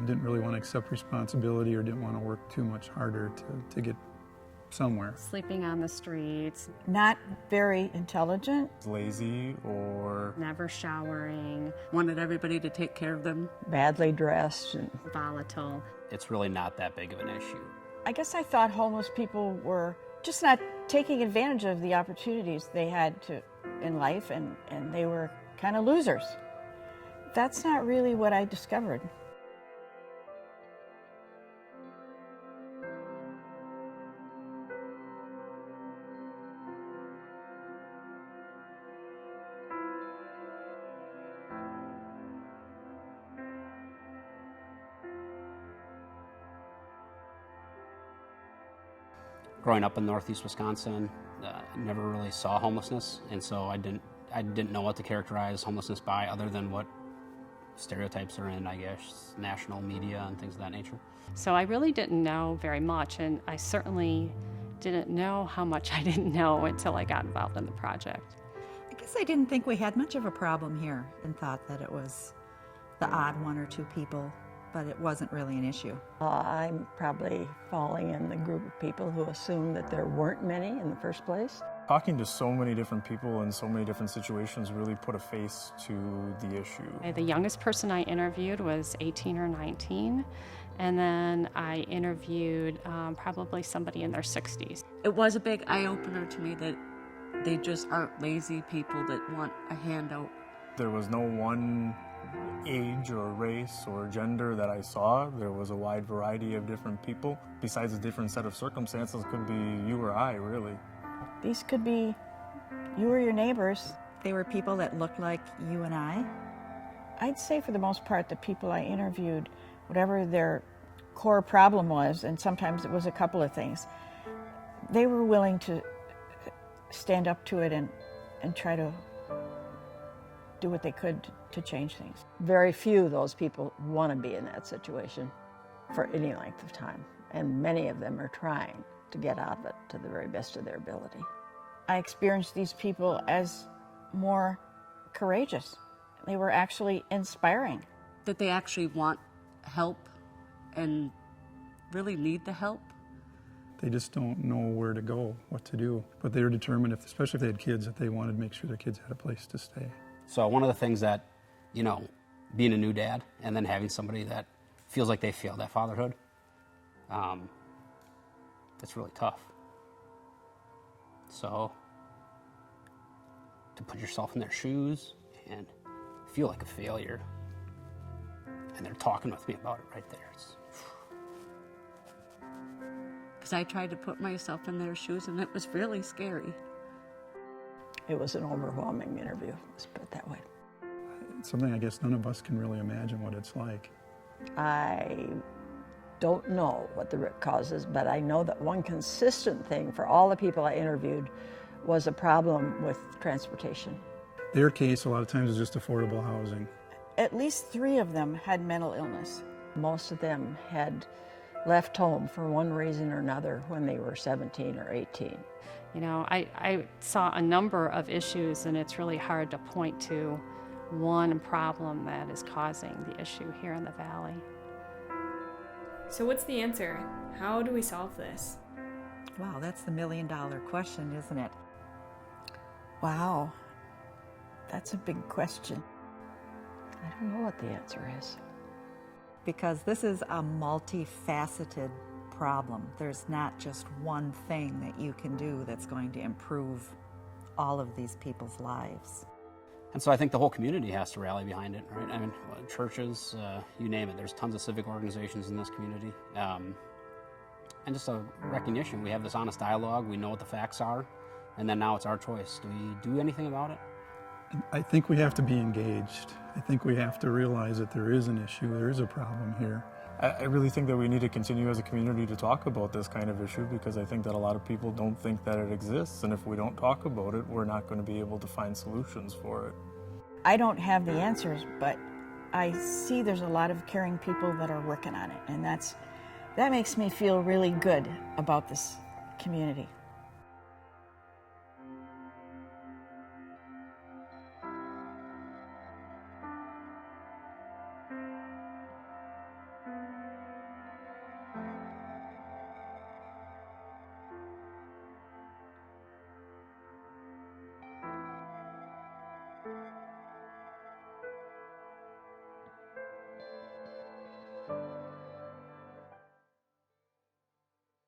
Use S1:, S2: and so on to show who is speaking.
S1: Didn't really want to accept responsibility or didn't want to work too much harder to get somewhere.
S2: Sleeping on the streets.
S3: Not very intelligent.
S4: Lazy or
S2: Never showering.
S5: Wanted everybody to take care of them.
S3: Badly dressed. And
S2: Volatile.
S6: It's really not that big of an issue.
S3: I guess I thought homeless people were just not taking advantage of the opportunities they had in life, and they were kind of losers. That's not really what I discovered.
S6: Growing up in northeast Wisconsin, never really saw homelessness, and so I didn't know what to characterize homelessness by other than what stereotypes are in, I guess, national media and things of that nature.
S2: So I really didn't know very much, and I certainly didn't know how much I didn't know until I got involved in the project.
S7: I guess I didn't think we had much of a problem here and thought that it was the odd one or two people, but it wasn't really an issue.
S3: I'm probably falling in the group of people who assumed that there weren't many in the first place.
S4: talking to so many different people in so many different situations really put a face to the issue.
S2: The youngest person I interviewed was 18 or 19, and then I interviewed probably somebody in their 60s.
S5: It was a big eye-opener to me that they just aren't lazy people that want a handout.
S4: There was no one age or race or gender that I saw. There was a wide variety of different people. Besides a different set of circumstances, could be you or I, really.
S3: These could be you or your neighbors.
S7: They were people that looked like you and I.
S3: I'd say for the most part, the people I interviewed, whatever their core problem was, and sometimes it was a couple of things, they were willing to stand up to it and try to do what they could to change things. Very few of those people want to be in that situation for any length of time, and many of them are trying to get out of it to the very best of their ability. I experienced these people as more courageous. They were actually inspiring.
S5: That they actually want help and really need the help.
S1: They just don't know where to go, what to do. But they were determined, especially if they had kids, that they wanted to make sure their kids had a place to stay.
S6: So one of the things that, being a new dad and then having somebody that feels like they failed at fatherhood, it's really tough. So to put yourself in their shoes and feel like a failure, and they're talking with me about it right there.
S5: Because I tried to put myself in their shoes and it was really scary.
S3: It was an overwhelming interview, let's put it that way.
S1: It's something I guess none of us can really imagine what it's like.
S3: I don't know what the root cause is, but I know that one consistent thing for all the people I interviewed was a problem with transportation.
S1: Their case, a lot of times, is just affordable housing.
S3: At least 3 of them had mental illness. Most of them had left home for one reason or another when they were 17 or 18.
S2: I saw a number of issues, and it's really hard to point to one problem that is causing the issue here in the Valley.
S8: So what's the answer? How do we solve this?
S7: Wow, that's the million-dollar question, isn't it?
S3: Wow, that's a big question. I don't know what the answer is.
S7: Because this is a multifaceted problem. There's not just one thing that you can do that's going to improve all of these people's lives.
S6: And so I think the whole community has to rally behind it, right? I mean, churches, you name it. There's tons of civic organizations in this community. And just a recognition. We have this honest dialogue. We know what the facts are. And then now it's our choice. Do we do anything about it?
S1: I think we have to be engaged. I think we have to realize that there is an issue, there is a problem here.
S4: I really think that we need to continue as a community to talk about this kind of issue, because I think that a lot of people don't think that it exists, and if we don't talk about it, we're not going to be able to find solutions for it.
S3: I don't have the answers, but I see there's a lot of caring people that are working on it, and that makes me feel really good about this community.